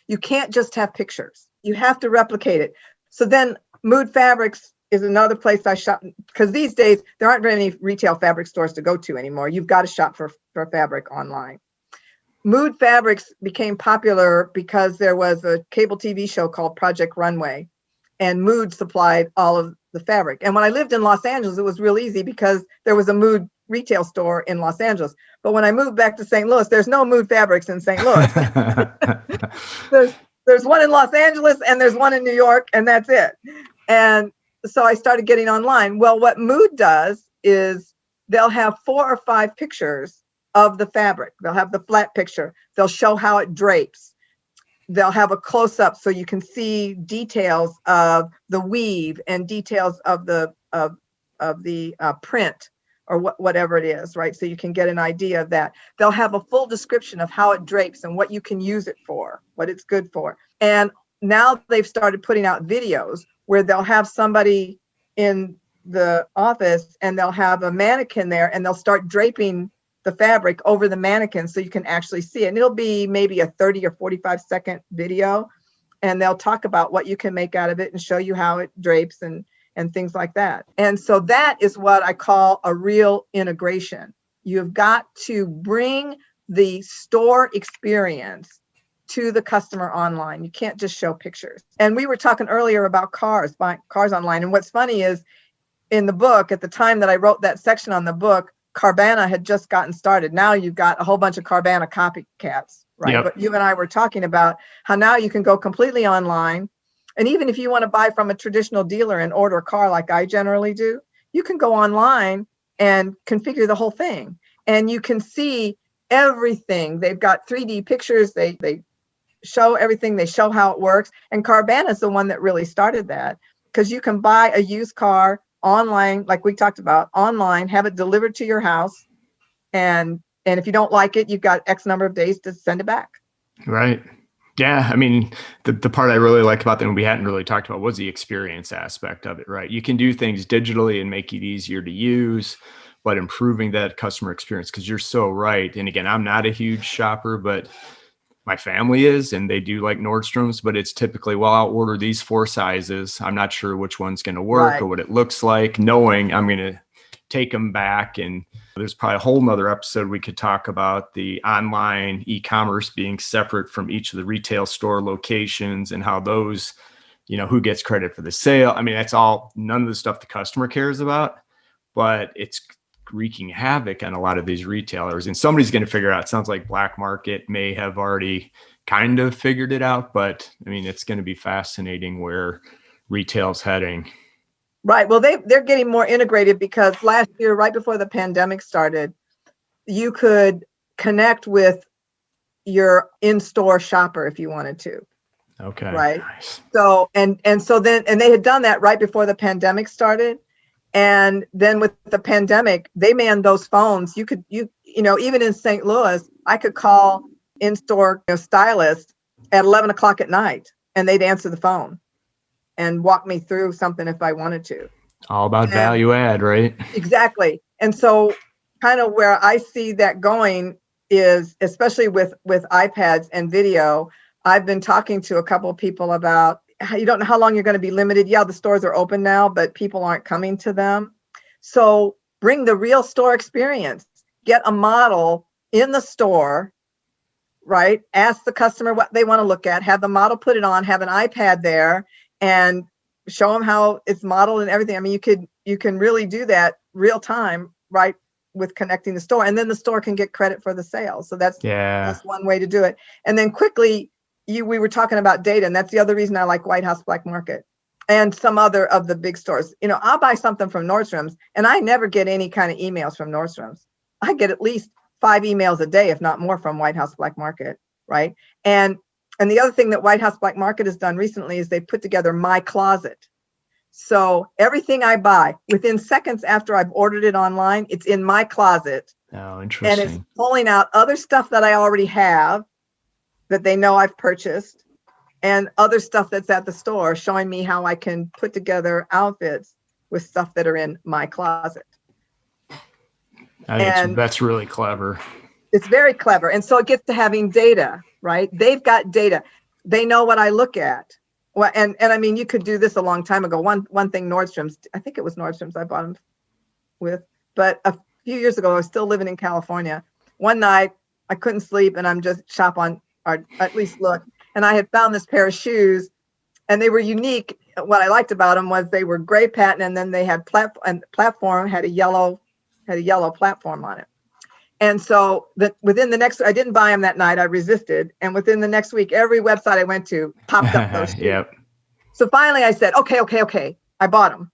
You can't just have pictures. You have to replicate it. So then Mood Fabrics is another place I shop, because these days there aren't very many retail fabric stores to go to anymore. You've got to shop for fabric online. Mood Fabrics became popular because there was a cable TV show called Project Runway, and Mood supplied all of the fabric. And when I lived in Los Angeles, it was real easy because there was a Mood retail store in Los Angeles. But when I moved back to St. Louis, there's no Mood Fabrics in St. Louis. There's one in Los Angeles and there's one in New York, and that's it. And so I started getting online. Well, what Mood does is they'll have 4 or 5 pictures of the fabric. They'll have the flat picture. They'll show how it drapes. They'll have a close-up so you can see details of the weave and details of the print or whatever it is, right? So you can get an idea of that. They'll have a full description of how it drapes and what you can use it for, what it's good for. And now they've started putting out videos where they'll have somebody in the office and they'll have a mannequin there and they'll start draping the fabric over the mannequin so you can actually see it. And it'll be maybe a 30 or 45-second video. And they'll talk about what you can make out of it and show you how it drapes and things like that. And so that is what I call a real integration. You've got to bring the store experience to the customer online. You can't just show pictures. And we were talking earlier about buying cars online. And what's funny is in the book, at the time that I wrote that section on the book, Carvana had just gotten started. Now you've got a whole bunch of Carvana copycats, right? Yep. But you and I were talking about how now you can go completely online. And even if you want to buy from a traditional dealer and order a car like I generally do, you can go online and configure the whole thing. And you can see everything. They've got 3D pictures. They show everything. They show how it works. And Carvana is the one that really started that, because you can buy a used car online, like we talked about, online, have it delivered to your house. And if you don't like it, you've got X number of days to send it back. Right. Yeah. I mean, the part I really like about that, and we hadn't really talked about, was the experience aspect of it, right? You can do things digitally and make it easier to use, but improving that customer experience, because you're so right. And again, I'm not a huge shopper, but my family is, and they do like Nordstrom's, but it's typically, well, I'll order these 4 sizes. I'm not sure which one's going to work or what it looks like, knowing I'm going to take them back. And there's probably a whole nother episode we could talk about the online e-commerce being separate from each of the retail store locations and how those, who gets credit for the sale. I mean, that's all, none of the stuff the customer cares about, but it's wreaking havoc on a lot of these retailers, and somebody's going to figure it out. It sounds like Black Market may have already kind of figured it out, but I mean, it's going to be fascinating where retail's heading. Right. Well, they're getting more integrated, because last year, right before the pandemic started, you could connect with your in-store shopper if you wanted to. Okay. Right. Nice. So, and they had done that right before the pandemic started. And then with the pandemic, they manned those phones. Even in St. Louis, I could call in-store stylists at 11 o'clock at night, and they'd answer the phone and walk me through something if I wanted to. All about value add, right? Exactly. And so kind of where I see that going is, especially with iPads and video, I've been talking to a couple of people about, you don't know how long you're going to be limited. Yeah, the stores are open now, but people aren't coming to them. So bring the real store experience. Get a model in the store, right? Ask the customer what they want to look at, have the model put it on, have an iPad there, and show them how it's modeled and everything. I mean, you can really do that real time, right? With connecting the store, and then the store can get credit for the sale. So that's one way to do it. And then quickly, we were talking about data, and that's the other reason I like White House Black Market and some other of the big stores. I'll buy something from Nordstrom's, and I never get any kind of emails from Nordstrom's. I get at least 5 emails a day, if not more, from White House Black Market, right? And the other thing that White House Black Market has done recently is they put together my closet. So everything I buy, within seconds after I've ordered it online, it's in my closet. Oh, interesting. And it's pulling out other stuff that I already have that they know I've purchased, and other stuff that's at the store, showing me how I can put together outfits with stuff that are in my closet. I think that's really clever. It's very clever. And so it gets to having data, right? They've got data. They know what I look at. Well, and I mean, you could do this a long time ago. One thing Nordstrom's, I think it was Nordstrom's I bought them with, but a few years ago, I was still living in California. One night, I couldn't sleep, and I'm just shop on, or at least look, and I had found this pair of shoes, and they were unique. What I liked about them was they were gray patent, and then they had platform had a yellow platform on it. And so within the next, I didn't buy them that night. I resisted. And within the next week, every website I went to popped up those shoes. Yep. So finally I said, okay. I bought them.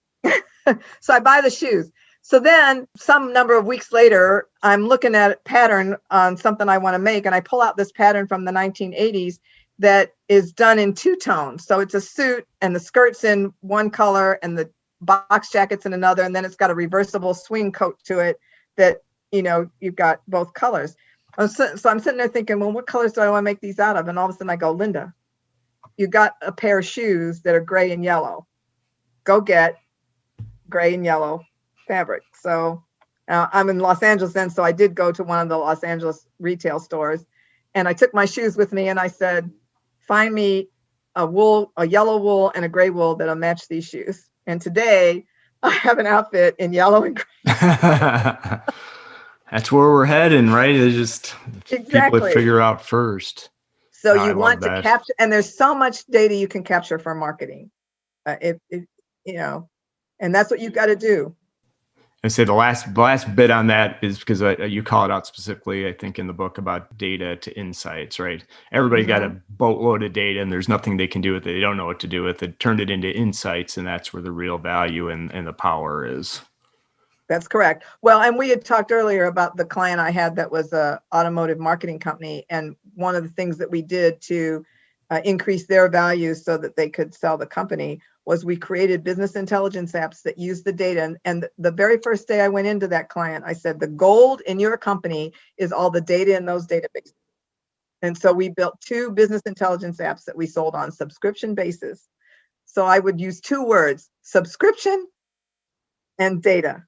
So I buy the shoes. So then some number of weeks later, I'm looking at a pattern on something I want to make. And I pull out this pattern from the 1980s that is done in 2 tones. So it's a suit, and the skirt's in one color and the box jacket's in another. And then it's got a reversible swing coat to it that, you've got both colors. So I'm sitting there thinking, well, what colors do I want to make these out of? And all of a sudden I go, Lynda, you got a pair of shoes that are gray and yellow. Go get gray and yellow fabric. So I'm in Los Angeles then. So I did go to one of the Los Angeles retail stores, and I took my shoes with me, and I said, find me a yellow wool and a gray wool that'll match these shoes. And today I have an outfit in yellow and gray. That's where we're heading, right? It's just people to figure out first. So you want to capture, and there's so much data you can capture for marketing. And that's what you've got to do. And say the last bit on that is because you call it out specifically, I think, in the book about data to insights, right? Everybody got a boatload of data, and there's nothing they can do with it. They don't know what to do with it. Turned it into insights, and that's where the real value and the power is. That's correct. Well, and we had talked earlier about the client I had that was an automotive marketing company. And one of the things that we did to increase their value so that they could sell the company was we created business intelligence apps that use the data. And the very first day I went into that client, I said, the gold in your company is all the data in those databases. And so we built 2 business intelligence apps that we sold on subscription basis. So I would use 2 words, subscription and data.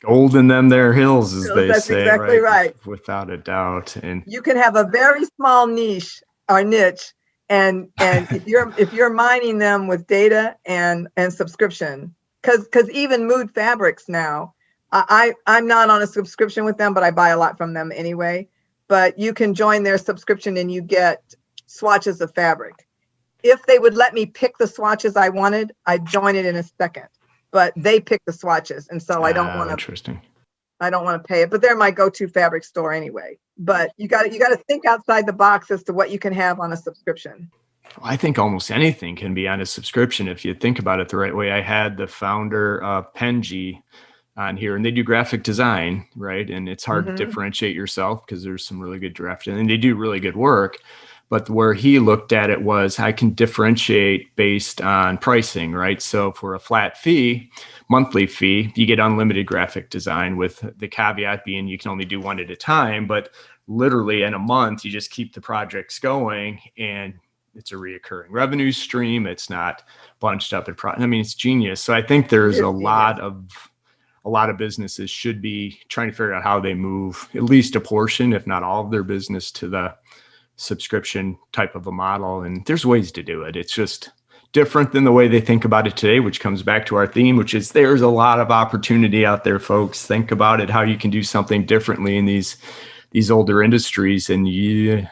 Gold in them there hills, as they That's say. Exactly right. Without a doubt. And you can have a very small niche, and if you're mining them with data and subscription, because even Mood Fabrics now, I'm not on a subscription with them, but I buy a lot from them anyway. But you can join their subscription and you get swatches of fabric. If they would let me pick the swatches I wanted, I'd join it in a second. But they pick the swatches, and so I don't want to. Interesting. I don't want to pay it, but they're my go-to fabric store anyway. But you got to think outside the box as to what you can have on a subscription. I think almost anything can be on a subscription if you think about it the right way. I had the founder of Penji on here, and they do graphic design, right? And it's hard to differentiate yourself because there's some really good graphic, and they do really good work. But where he looked at it was, I can differentiate based on pricing, right? So for a flat fee, monthly fee, you get unlimited graphic design, with the caveat being you can only do one at a time. But literally in a month, you just keep the projects going, and it's a reoccurring revenue stream. It's not bunched up I mean, it's genius. So I think there's a lot of businesses should be trying to figure out how they move at least a portion, if not all of their business, to the subscription type of a model. And there's ways to do it. It's just different than the way they think about it today, which comes back to our theme, which is there's a lot of opportunity out there, folks. Think about it, how you can do something differently in these older industries, and you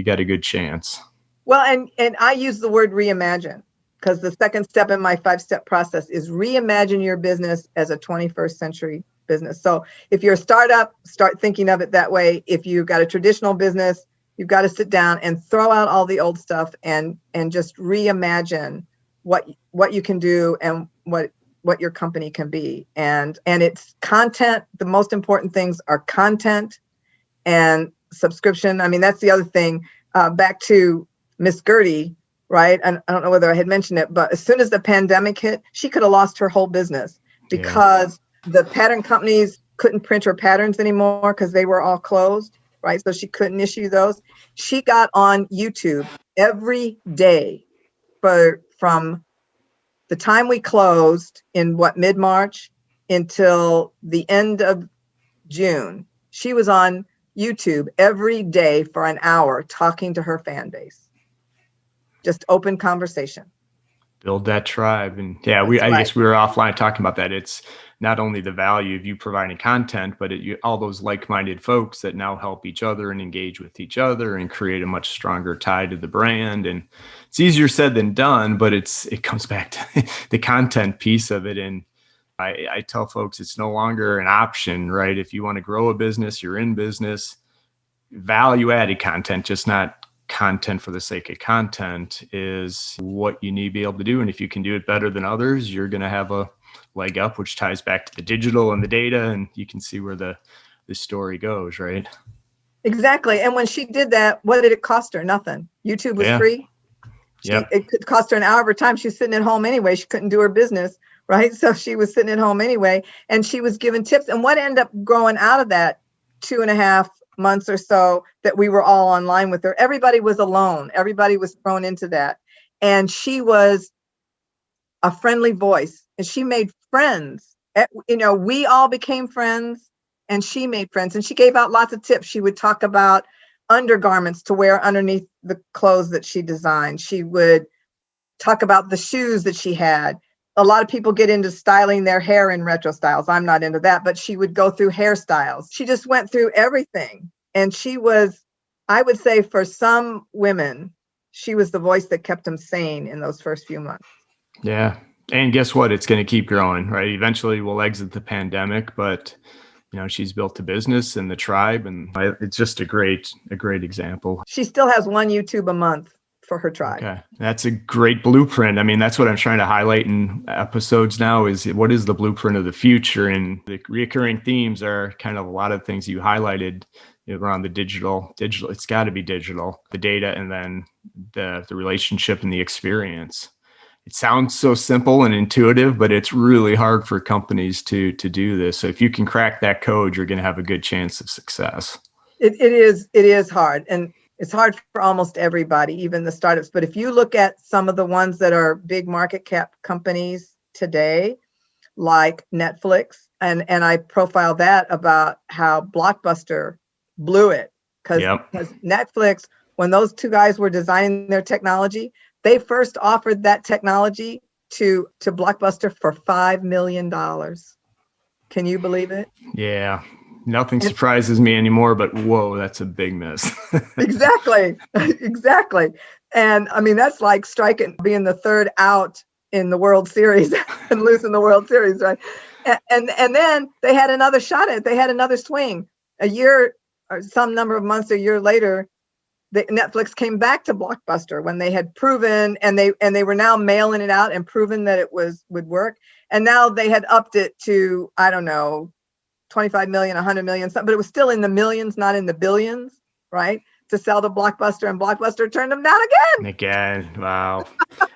got a good chance. Well, and I use the word reimagine, because the second step in my 5-step process is reimagine your business as a 21st century business. So if you're a startup, start thinking of it that way. If you've got a traditional business, you've got to sit down and throw out all the old stuff and just reimagine what you can do and what your company can be. And it's content. The most important things are content and subscription. I mean, that's the other thing. Back to Miss Gertie, right? And I don't know whether I had mentioned it, but as soon as the pandemic hit, she could have lost her whole business because the pattern companies couldn't print her patterns anymore because they were all closed, right? So she couldn't issue those. She got on YouTube every day from the time we closed in mid-March until the end of June. She was on YouTube every day for an hour talking to her fan base. Just open conversation. Build that tribe. And I guess we were offline talking about that. It's not only the value of you providing content, but all those like-minded folks that now help each other and engage with each other and create a much stronger tie to the brand. And it's easier said than done, but it comes back to the content piece of it. And I tell folks it's no longer an option, right? If you want to grow a business, you're in business, value-added content, just not content for the sake of content, is what you need to be able to do. And if you can do it better than others, you're going to have a leg up, which ties back to the digital and the data. And you can see where the story goes, right? Exactly. And when she did that, what did it cost her? Nothing. YouTube was free. It could cost her an hour of her time. She's sitting at home anyway. She couldn't do her business, right? So she was sitting at home anyway, and she was given tips. And what ended up growing out of that 2.5 months or so that we were all online with her, everybody was alone. Everybody was thrown into that. And she was a friendly voice, and she made friends. We all became friends, and she made friends, and she gave out lots of tips. She would talk about undergarments to wear underneath the clothes that she designed. She would talk about the shoes that she had. A lot of people get into styling their hair in retro styles. I'm not into that, but she would go through hairstyles. She just went through everything. And she was, I would say, for some women, she was the voice that kept them sane in those first few months. Yeah. And guess what? It's going to keep growing, right? Eventually we'll exit the pandemic, but she's built a business and the tribe, and it's just a great example. She still has one YouTube a month for her tribe. Okay. That's a great blueprint. I mean, that's what I'm trying to highlight in episodes now, is what is the blueprint of the future? And the recurring themes are kind of a lot of things you highlighted around the digital. It's got to be digital, the data, and then the relationship and the experience. It sounds so simple and intuitive, but it's really hard for companies to do this. So if you can crack that code, you're going to have a good chance of success. It is hard. And it's hard for almost everybody, even the startups. But if you look at some of the ones that are big market cap companies today, like Netflix, and I profile that about how Blockbuster blew it. Because Netflix, when those two guys were designing their technology, they first offered that technology to Blockbuster for $5 million. Can you believe it? Yeah. Nothing surprises me anymore, but whoa, that's a big miss. Exactly. And I mean, that's like being the third out in the World Series and losing the World Series, right? And then they had another shot at it. They had another swing. A year or some number of months, a year later, Netflix came back to Blockbuster when they had proven, and they were now mailing it out and proven that it would work. And now they had upped it to, I don't know, 25 million, 100 million, but it was still in the millions, not in the billions, right? to sell to Blockbuster, and Blockbuster turned them down again. Wow.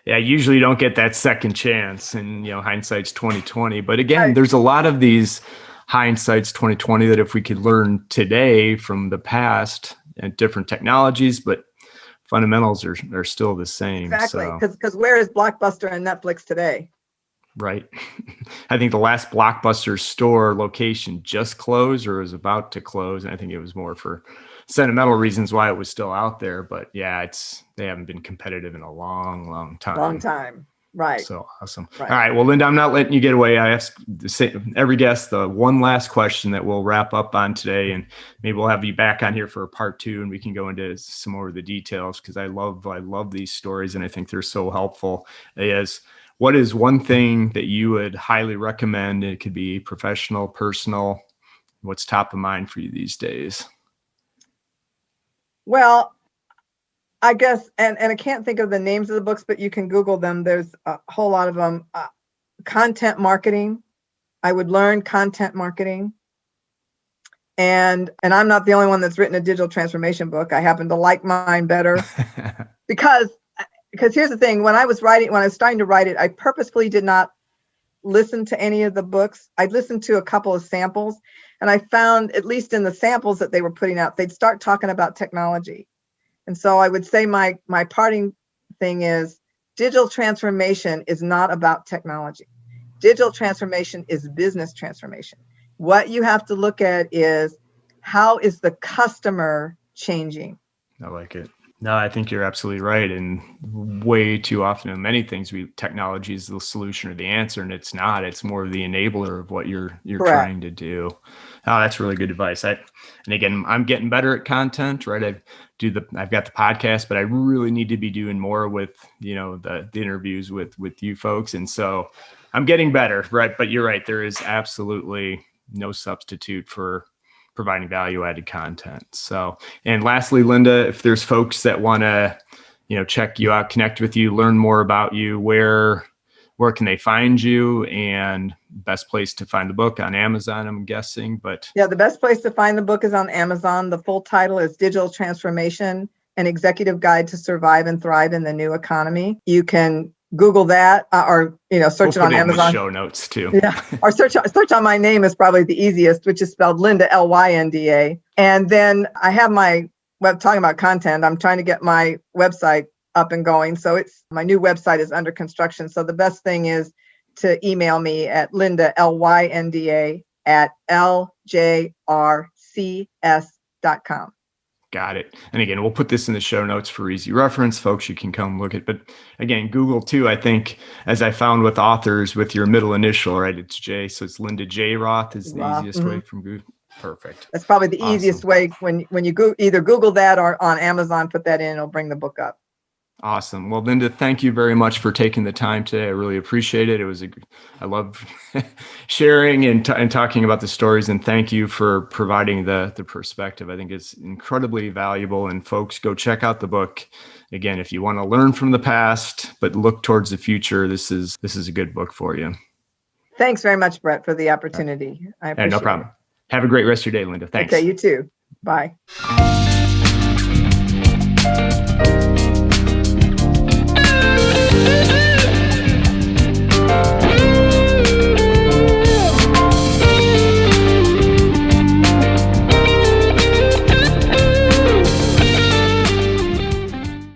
Yeah, usually you don't get that second chance, and hindsight's 2020. But again, Right. there's a lot of these hindsight's 2020 that if we could learn today from the past and different technologies, but fundamentals are still the same. Exactly, So, because where is Blockbuster and Netflix today? right. I think the last Blockbuster store location just closed or was about to close. And I think it was more for sentimental reasons why it was still out there. But yeah, they haven't been competitive in a long time. Long time. Right. So awesome. Right. All right. Well, Lynda, I'm not letting you get away. I ask every guest the one last question that we'll wrap up on today, and maybe we'll have you back on here for a part 2, and we can go into some more of the details, because I love these stories, and I think they're so helpful. What is one thing that you would highly recommend? It could be professional, personal. What's top of mind for you these days? Well, I guess, and I can't think of the names of the books, but you can Google them. There's a whole lot of them. Content marketing. I would learn content marketing. And I'm not the only one that's written a digital transformation book. I happen to like mine better because here's the thing. When I was starting to write it, I purposefully did not listen to any of the books. I'd listened to a couple of samples, and I found, at least in the samples that they were putting out, they'd start talking about technology. And so I would say my parting thing is digital transformation is not about technology. Digital transformation is business transformation. What you have to look at is, how is the customer changing? I like it. No, I think you're absolutely right. And way too often in many things, technology is the solution or the answer, and it's not. It's more of the enabler of what you're Correct. trying to do. Oh, that's really good advice. And again, I'm getting better at content, right? I've got the podcast, but I really need to be doing more with, the interviews with you folks. And so I'm getting better, right? But you're right. There is absolutely no substitute for providing value-added content. So, and lastly, Lynda, if there's folks that want to, check you out, connect with you, learn more about you, where can they find you? And best place to find the book on Amazon, I'm guessing. But yeah, the best place to find the book is on Amazon. The full title is Digital Transformation: An Executive Guide to Survive and Thrive in the New Economy. You can Google that, or search it on Amazon. In the show notes too. Yeah, or search on my name is probably the easiest, which is spelled Lynda, Lynda. And then I have my talking about content. I'm trying to get my website up and going, so my new website is under construction. So the best thing is to email me at Lynda, Lynda @ljrcs.com. Got it. And again, we'll put this in the show notes for easy reference. Folks, you can come look at. But again, Google too, I think, as I found with authors, with your middle initial, right? It's J. So it's Lynda J. Roth is the easiest way from Google. Perfect. That's probably the easiest way when you either Google that or on Amazon, put that in, it'll bring the book up. Awesome. Well, Lynda, thank you very much for taking the time today. I really appreciate it. I love sharing and talking about the stories, and thank you for providing the perspective. I think it's incredibly valuable, and folks, go check out the book. Again, if you want to learn from the past, but look towards the future, this is a good book for you. Thanks very much, Brett, for the opportunity. I appreciate it. No problem. Have a great rest of your day, Lynda. Thanks. Okay, you too. Bye.